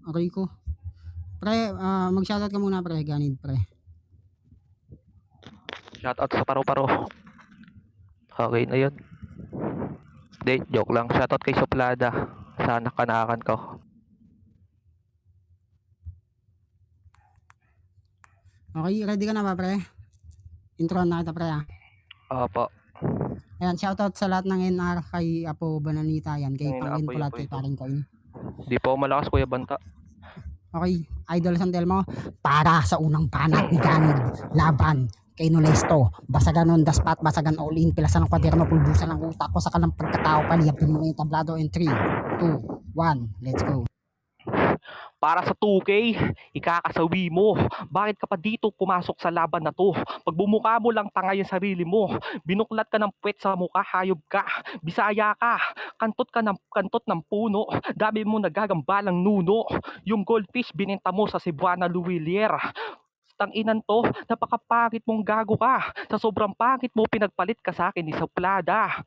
Aray ko. Pre, mag-shoutout ka muna pre, Ganid pre. Shoutout sa paro-paro. Okay na yun. Hindi, joke lang. Shoutout kay Soplada. Sana kanakan ko. Okay, ready ka na ba pre? Introan na kita pre ah. Opo. Ayan, shoutout sa lahat ng NR kay Apo Bananita yan, kay Ayun, Pangin Apo, Pulat, Apo kay ito. Paring Coin. Di pa ako malakas, Kuya Banta. Okay, Idol Santelmo, para sa unang banat ni Ganid, laban kay Nolesto, basagan on the spot, basagan all in, pilasan ng kwaderno, pulbusan ng utak ko sa kalang pagkatao, paliyapin mo na yung tablado in 3, 2, 1, let's go. Para sa 2K, ikakasawi mo. Bakit ka pa dito pumasok sa laban na to? Pag bumuka mo lang tanga yung sarili mo, binuklat ka ng puwet sa mukha, hayop ka, bisaya ka, kantot ng puno, dami mo nagagambalang nuno. Yung goldfish binenta mo sa Cebuana Luwilier. Tanginan to, napakapangit mong gago ka. Sa sobrang pangit mo, pinagpalit ka sa akin ni Soplada.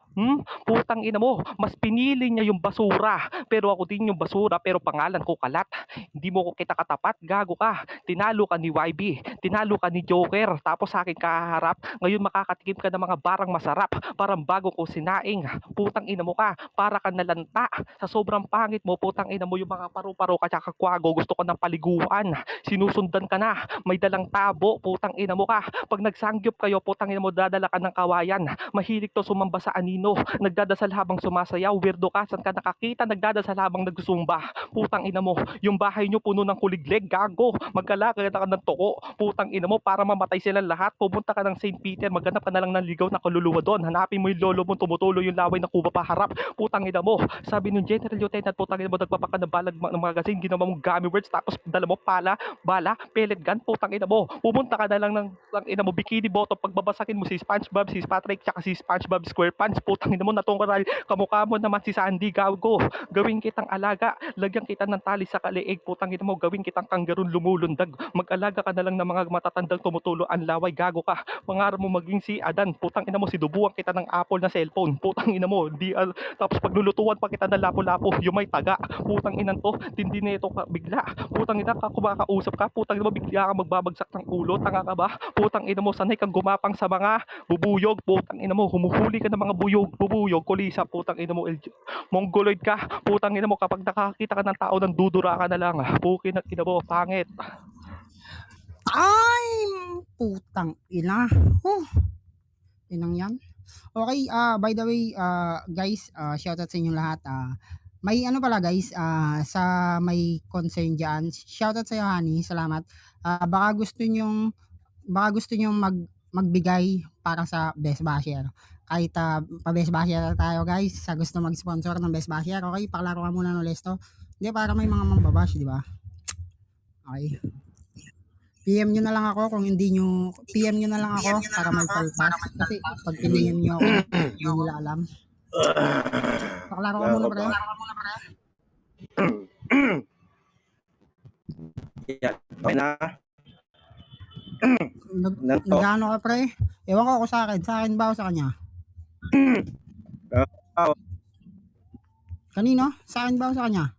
Putang ina mo, mas pinili niya yung basura. Pero ako din yung basura, pero pangalan ko Kalat. Hindi mo ko kita katapat, gago ka. Tinalo ka ni YB, tinalo ka ni Joker, tapos sa akin kaharap. Ngayon makakatikim ka ng mga barang masarap, parang bago ko sinaing. Putang ina mo ka, para ka nalanta. Sa sobrang pangit mo, putang ina mo yung mga paru-paro ka tsaka kwago, gusto ko ng paliguan. Sinusundan ka na, may dalang tabo, putang ina mo ka. Pag nagsangyup kayo, putang ina mo, dadala ka ng kawayan. Mahilig to sumamba sa anino, nagdadasal habang sumasayaw. Weirdo ka, saan ka nakakita? Nagdadasal habang nagsumba. Putang ina mo, yung bahay nyo puno ng kuliglig, gago. Magkalakad ka ng toko, putang ina mo, para mamatay silang lahat. Pupunta ka ng St. Peter, maghanap ka na lang ng ligaw na kaluluwa doon. Hanapin mo yung lolo mo, tumutulo yung laway na kuba paharap. Putang ina mo, sabi ng General Lieutenant, putang ina mo, nagpapaka ng balag ng magazine, ginawa mong gummy words, tapos dala mo bala, pellet gun, putang ina mo. Pumunta ka na lang ng ina mo, bikini bottom, pagbabasakin mo si SpongeBob, si Patrick, tsaka si SpongeBob SquarePants, putang ina mo, natungkaral, kamukha mo naman si Sandy, gago. Gawin kitang alaga, lagyan kita ng tali sa kaliig, putang ina mo, gawin kitang kanggaron lumulundag, mag-alaga ka na lang ng mga matatandang tumutulo ang laway, gago ka. Pangarap mo maging si Adan, putang ina mo, sinubuan kita ng Apple na cellphone, putang ina mo, tapos paglulutuan pa kita ng lapo-lapo, yung may taga, putang inan to, tindi na ito ka bigla, putang ina ka, kumakausap ka, putang ina mo, bigla ka magbabagsak ng ulo, tanga ka ba? Putang ina mo, sanay kang gumapang sa mga bubuyog, putang ina mo, humuhuli ka ng mga bubuyog, kulisa, putang ina mo, mongoloid ka, putang ina mo, kapag nakakita ka ng tao, nang dudura ka na lang, pukin at ina mo, pangit. Time! Putang ina. Inang yan. Okay, by the way, guys, shoutout sa inyong lahat. May ano pala guys, sa may concern dyan, shoutout sa iyo Honey, salamat. Baka gusto nyong magbigay para sa Best Basher. Kahit pa Best Basher tayo guys, sa gusto mag-sponsor ng Best Basher, okay, paklaro ka muna no Lesto. Hindi, para may mga mambabash, di ba? Okay. PM nyo na lang ako kung hindi nyo, PM nyo na lang ako para may palpas. Kasi pag piniem nyo ako, hindi nila alam. Paklaro ka muna pre. Okay na. Nag-ano ka pre? Ewan ko ako sa akin ba o sa kanya? Kanino? Sa akin ba o sa kanya?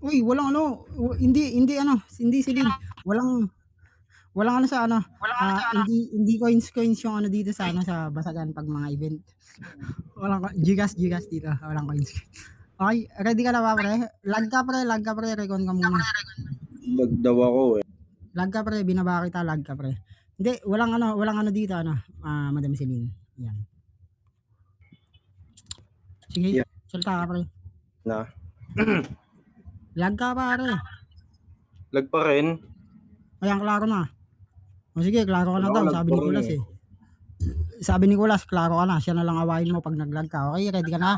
Uy, walang ano, hindi silin. Walang ano sa ano. Hindi coins yung ano dito sa ano sa basagan pag mga event. Walang gigas dito. Walang coins. Okay, ready ka na ba pre? Lag ka pre, recon ka muna. Lag daw ako eh. Lag ka pre, binaba kita, lag ka pre. Hindi, walang ano dito ano, Madam Celine. Yan. Sige, Yeah. salta ka pre. Na. Lag ka pare. Lag pa rin. Ayan, klaro na. O sige, klaro ka na daw, sabi ni Kulas eh. Sabi ni Kulas, klaro ka na. Siya na lang awayin mo pag naglag ka. Okay, ready ka na?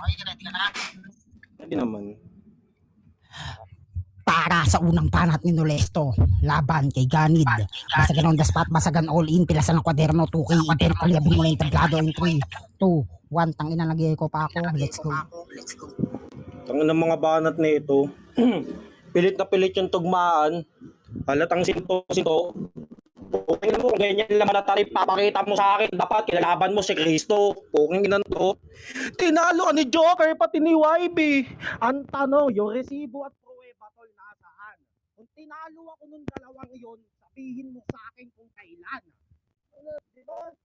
Hindi naman. Para sa unang banat ni Nolesto, laban kay Ganid. Basagan on the spot, basagan all in, pilasan ng kwaderno, 2K event, paliyabin mo na yung tablado in 3, 2, 1. Tangina, nag-echo pa ako. Let's go. Tangin ng mga banat na ito. Pilit na pilit yung tugmaan. Halatang sinto. Puking ina mo, kung ganyan naman na tayo papakita mo sa akin, dapat kilalaban mo si Kristo. Puking ina to. Tinalo ka ni Joker, pati ni YB. Ang tanong, yung resibo at pruweba tol, nasaan? Kung tinalo ako nung dalawang yon, sabihin mo sa akin kung kailan. Ano, di ba?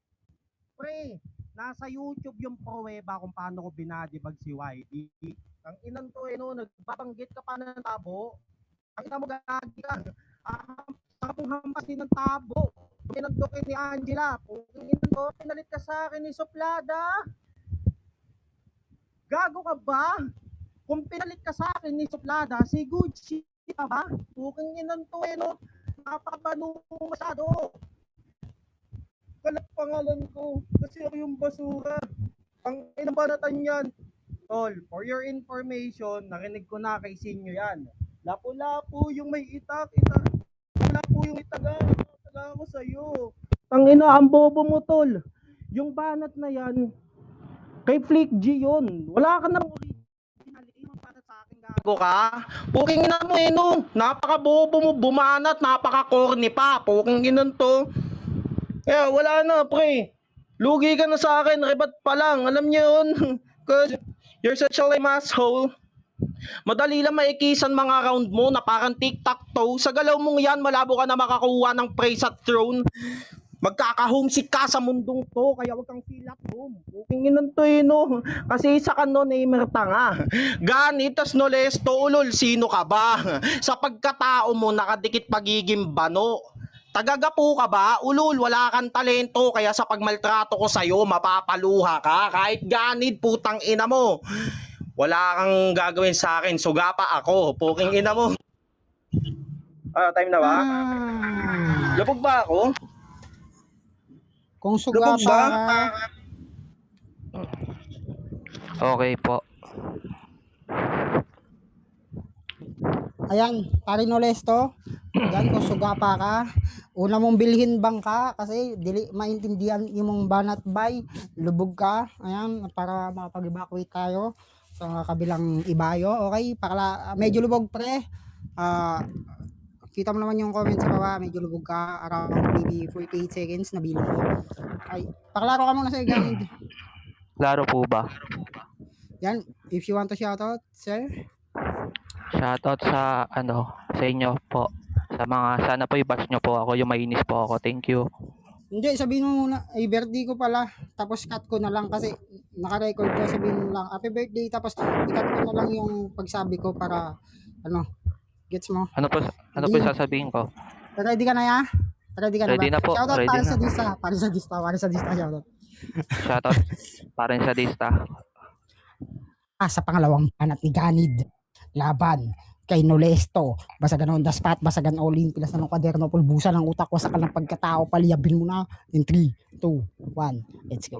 Pre, nasa YouTube yung pruweba kung paano ko binadibag si YB. Ang inan to no, nagbabanggit ka pa ng tabo. Ang ina mo gagi ka. Akong hampasin ng tabo. Pinagdukin ni Angela. Kung inan to, pinalit ka sa akin ni Suplada. Gago ka ba? Kung pinalit ka sa akin ni Suplada, si Gucci ka ba? Puking inan to no. Napakabano masyado. Kalat pangalan ko. Kasi ako yung basura. Ang inabanatan yan. Tol, for your information, narinig ko na kay Sinyo yan. Lapu-lapu yung may itak-itak. Lapu yung itaga. Taga ako sa'yo. Tangina, ang bobo mo, tol. Yung banat na yan, kay Flick G yun. Wala ka nang originality mo para sa akin, gago ka. Puking ina mo no. Napaka-bobo mo bumanat, napaka-corny pa. Puking inan to. Kaya wala na, pre. Lugi ka na sa akin, rebat pa lang. Alam niyo yun. Cause you're such a lame asshole. Madali lang maikisan mga round mo na parang tic-tac-toe. Sa galaw mong yan, malabo ka na makakuha ng praise at throne. Magkaka-homesick ka sa mundong to, kaya wag kang feel at home. Bukingin ng to no. Kasi isa ka no, Neymar tanga. Ganitas no lesto, ulol, sino ka ba? Sa pagkatao mo, nakadikit pagiging bano. Tagagapo ka ba? Ulol, wala kang talento, kaya sa pagmaltrato ko sa'yo, mapapaluha ka. Kahit ganid, putang ina mo. Wala kang gagawin sa akin, suga pa ako. Puking ina mo. Time na ba? Labog ba ako? Kung suga Lubog pa ba? ka, Okay po. ayan, pare Nolesto, yan kung suga pa ka, una mong bilhin bangka kasi dili maintindihan imong banat bay, lubog ka, ayan, para makapag-evacuate tayo sa kabilang ibayo, okay, para medyo lubog pre, kita mo naman yung comment sa baba, medyo lubog ka, around maybe 48 seconds na bilang ko, ay, paklaro ka muna sa ganid, Klaro po ba? yan, if you want to shoutout, sir. Shoutout sa sa inyo po. Sa mga sana po i-batch nyo po ako, yung mainis po ako. Thank you. Hindi, sabihin mo muna, ay birthday ko pala, tapos cut ko na lang kasi naka-record ko, sabihin mo lang, happy birthday, tapos i-cut ko na lang yung pagsabi ko para, gets mo? Ano po yung sasabihin ko? Ready ka na ya? Ready ka na Ready ba? na po, Shoutout ready para na. sa Dista, shoutout. Shoutout pa rin sa Dista. Sa pangalawang banat ni Ganid, laban kay Nolesto, basagan on the spot, basagan all in, pilas na ng kwaderno, pulbusan ng utak, wasakan ng pagkatao, paliyabil mo na, in 3, 2, 1, let's go.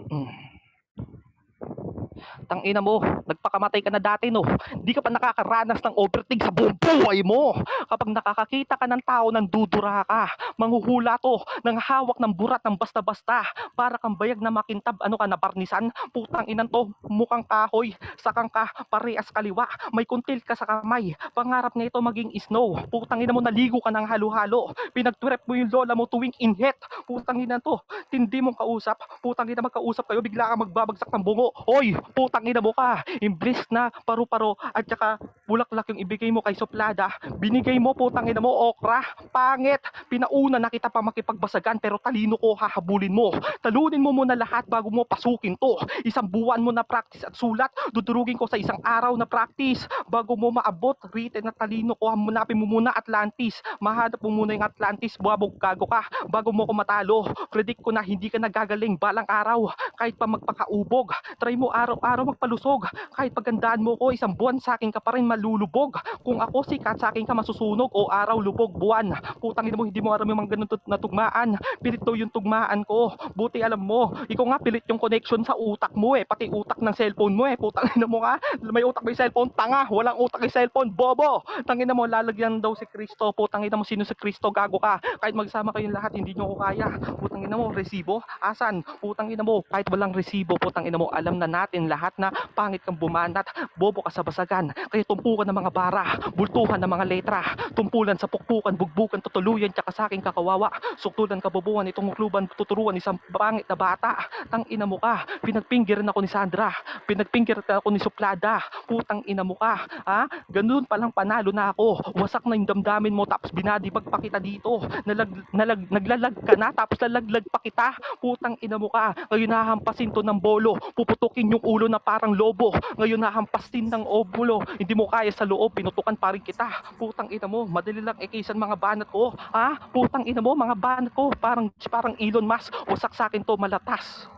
Tangina mo, nagpakamatay ka na dati no. Di ka pa nakakaranas ng overthink sa buong buhay mo. Kapag nakakakita ka ng tao nang dudura ka, manghuhula to, nang hawak ng burat ng basta-basta, para kang bayag na makintab, ka na barnisan, putang inan to, mukhang kahoy, sakang ka, parehas kaliwa, may kuntil ka sa kamay, pangarap nito maging snow, putang ina mo naligo ka ng halo-halo, pinagturep mo yung lola mo tuwing inhet, putang ina to, tindi mong kausap, putang ina magkausap kayo, bigla ka magbabagsak ng bungo, oy, putang ina mo ka, imblis na paru-paro at saka bulaklak yung ibigay mo kay Suplada, binigay mo putang ina mo okra, pangit, pinauna na kita pa makipagbasagan pero talino ko hahabulin mo, talunin mo muna lahat bago mo pasukin to, isang buwan mo na practice at sulat, dudurugin ko sa isang araw na practice, bago mo maabot, written at talino ko, hamunapin mo muna Atlantis, mahanap mo muna yung Atlantis, buwabog gago ka, bago mo ko matalo, predict ko na hindi ka nagagaling balang araw, kahit pa magpakaubog, try mo araw-araw magpalusog, kahit pagandaan mo ko, isang buwan sa akin ka pa rin malulubog, kung ako sikat sa akin ka masusunog, o araw lubog buwan, putang ina mo hindi mo aram yung mga ganun na tugmaan, pilit to yung tugmaan ko, buti alam mo, ikaw nga pilit yung connection sa utak mo pati utak ng cellphone mo putang ina mo nga, may utak may cellphone, tanga, walang utak may cellphone, bobo, tangina mo, lalagyan daw si Kristo, putang ina mo, sino si Kristo, gago ka, kahit magsama kayong lahat, hindi nyo ko kaya, putang ina mo, resibo, asan, putang ina mo, kahit walang resibo, putang ina mo, alam na natin kayong lahat na pangit kang bumanat, bobo ka sa basagan, kaya tumpukan ng mga bara, bultuhan ng mga letra, tumpulan sa pukpukan, bugbugan, tutuluyan, tsaka sa aking kakawawa, suktulan kabubuan, itong kluban, tuturuan, isang pangit na bata, tang ina mo ka, pinagpinggiran ako ni Sandra, pinagpinggiran ako ni Suplada, putang ina mo ka, ha? Ganun palang panalo na ako, wasak na yung damdamin mo, tapos binadibag pa kita dito, naglalag ka na, tapos lalaglag pa kita, putang ina mo ka, ngayon nahampasin to ng bolo, puputukin yung ulo na parang lobo, ngayon nahampasin ng obulo, hindi mo kaya sa loob, pinutukan pa rin kita, putang ina mo, madali lang ikisan mga banat ko, ha? Putang ina mo, mga banat ko, parang Elon Musk, wasak sa akin to, malatas.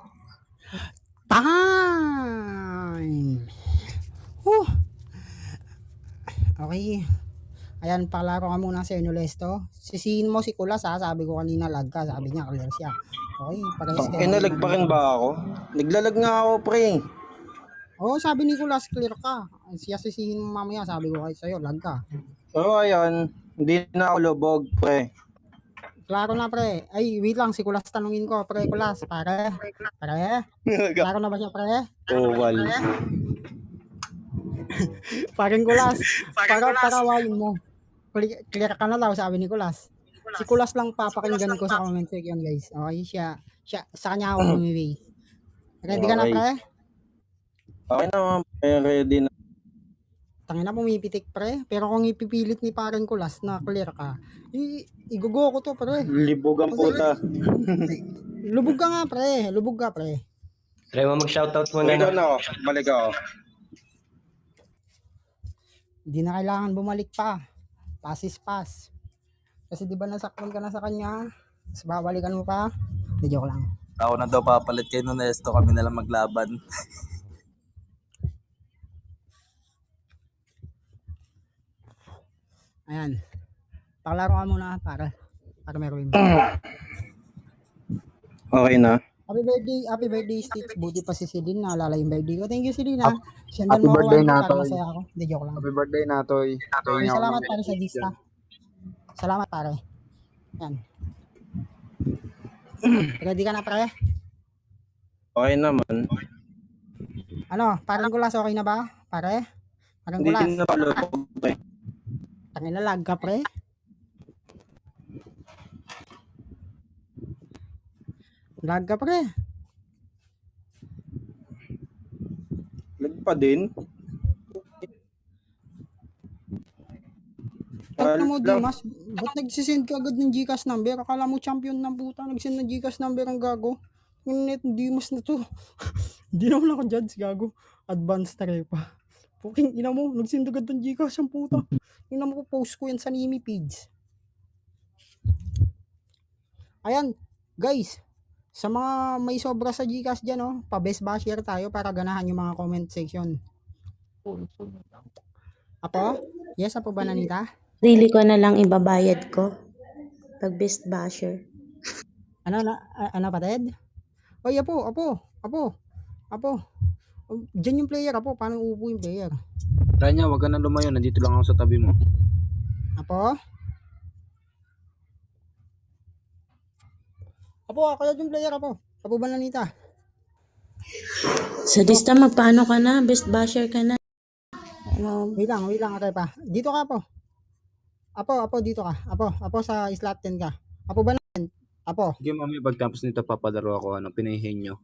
Time! Huh! Okay. Ayan, palaro ka muna sa Inolesto. Sisihin mo si Kulas ha. Sabi ko kanina lag ka. Sabi niya clear siya. Okay, parehas kayo. Nalag pa rin ba ako? Naglalag nga ako, pre. Oo, sabi ni Kulas clear ka. Siya sisihin mo mamaya. Sabi ko kayo sa'yo, lag ka. So, ayun. Hindi na ako lubog, pre. Klaro na pre. Ay, wait lang. Si Kulas tanungin ko. Pre, Kulas. Pare. Klaro na ba siya, pre? Oval. Paring Kulas. Parawain mo. Clear ka na daw, sabi ni Kulas. Si Kulas lang papakinggan ko sa comment section, guys. Okay, siya sa kanya ako bumibig. Ready ka na, Okay. pre? Okay naman, pre. Ready na. Tangina, pumipitik, pre. Pero kung ipipilit ni paring Kulas na clear ka, igugo ko to, pre. Libog ang puta. Lubog ka nga, pre. Lubog ka, pre. Try mo mag-shoutout muna Balik na. na ako. Balik ako. Hindi na kailangan bumalik pa. Pass is pass. Kasi di ba nasaktan ka na sa kanya? Tapos babalikan mo pa? Hindi, joke lang. Ako na daw papalit kay Nunesto, kami na lang maglaban. Ayan. Paklaro ka muna para meron. Okay na. Happy birthday, Stitch. Buti pa si Celine, naalala yung birthday ko. Thank you, Celine, ha. Sendan Happy mo ako birthday, para Natoy. masaya ako. Hindi, joke lang. Happy birthday, Natoy. Okay, salamat pare sa dista. Salamat pare. Yan. Ready ka na, pare? Okay naman. Ano, parang Kulas, okay na ba? Pare? Parang Hindi Kulas. din na ako lubog, pre. Tangina, lag ka, pre. Lag ka, pre. Lag pa din. Tangina mo, Dimas. Ba't nagsisend ka agad ng Gcash number? Akala mo champion ng puta. Nagsend ng Gcash number ang gago. Yung net, Dimas na to. Hindi naman ako judge, gago. Advanced pa. Puking ina mo, nagsend agad ng Gcash ang puta. Ina mo, post ko yan sa Nimi page. Ayan, guys. Sa mga may sobra sa Gcash dyan, oh, pa-best ba share tayo para ganahan yung mga comment section. Apo? Yes, Apo Bananita? Sarili ko na lang ibabayad ko pag best basher. Ano patid? Oy, Apo. Diyan yung player, Apo. Paano uupo yung player? Rania, wag ka na lumayo. Nandito lang ako sa tabi mo. Apo, kaya yung player, Apo. Apo Bananita. Sa lista magpaano ka na? Best basher ka na. Ano? Wait lang, pa. Dito ka, Apo. Apo, dito ka. Apo, sa slot 10 ka. Apo Bananita. Apo. Sige, mami, pagtapos nito papadaro ako. Ano, pinahihin nyo.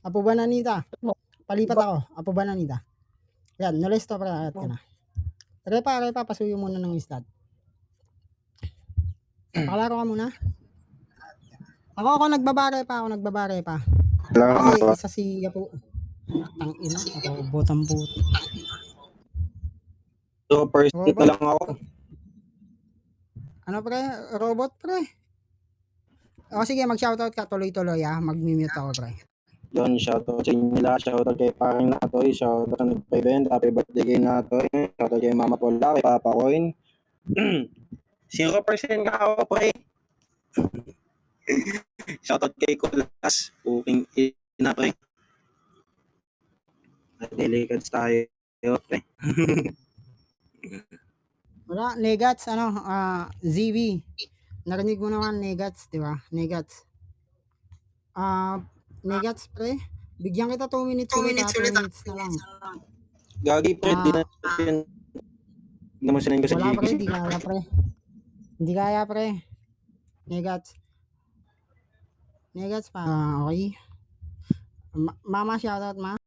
Apo Bananita. Palipat ako. Apo Bananita. Yan, nalesto para ka na. Repa, pasuyo muna ng slot. Pakalaro ka muna. Ako nagbabare pa. Kasi isa si Apo. Tangina, ako botang buto. So, first hit na lang ako. Ano pre? Robot pre? O sige, mag-shoutout ka tuloy-tuloy ha. Mag-mute ako pre. Yun, shoutout sa inyo lahat. Shoutout kay Paring Natoy. Shoutout sa nagpa-event. Happy birthday kay Natoy. Shoutout kay Mama Paula, kay Papa Coin. 0% nga ako, pre. Shoutout kay Kulas. Puking ina, pre. Delicats tayo, pre. Wala, Negats, ZV. Narinig mo naman Negats, di ba? Negats. Negats pre, Bigyan kita 2 minutes ulit ha, 2 minutes na lang. Gagi, pre, di na yun. Hindi mo sinayin ko sa Wala pre, GC. di kaya pre. Hindi kaya pre. Negats. Negats pa. Okay. Mama, shoutout ma.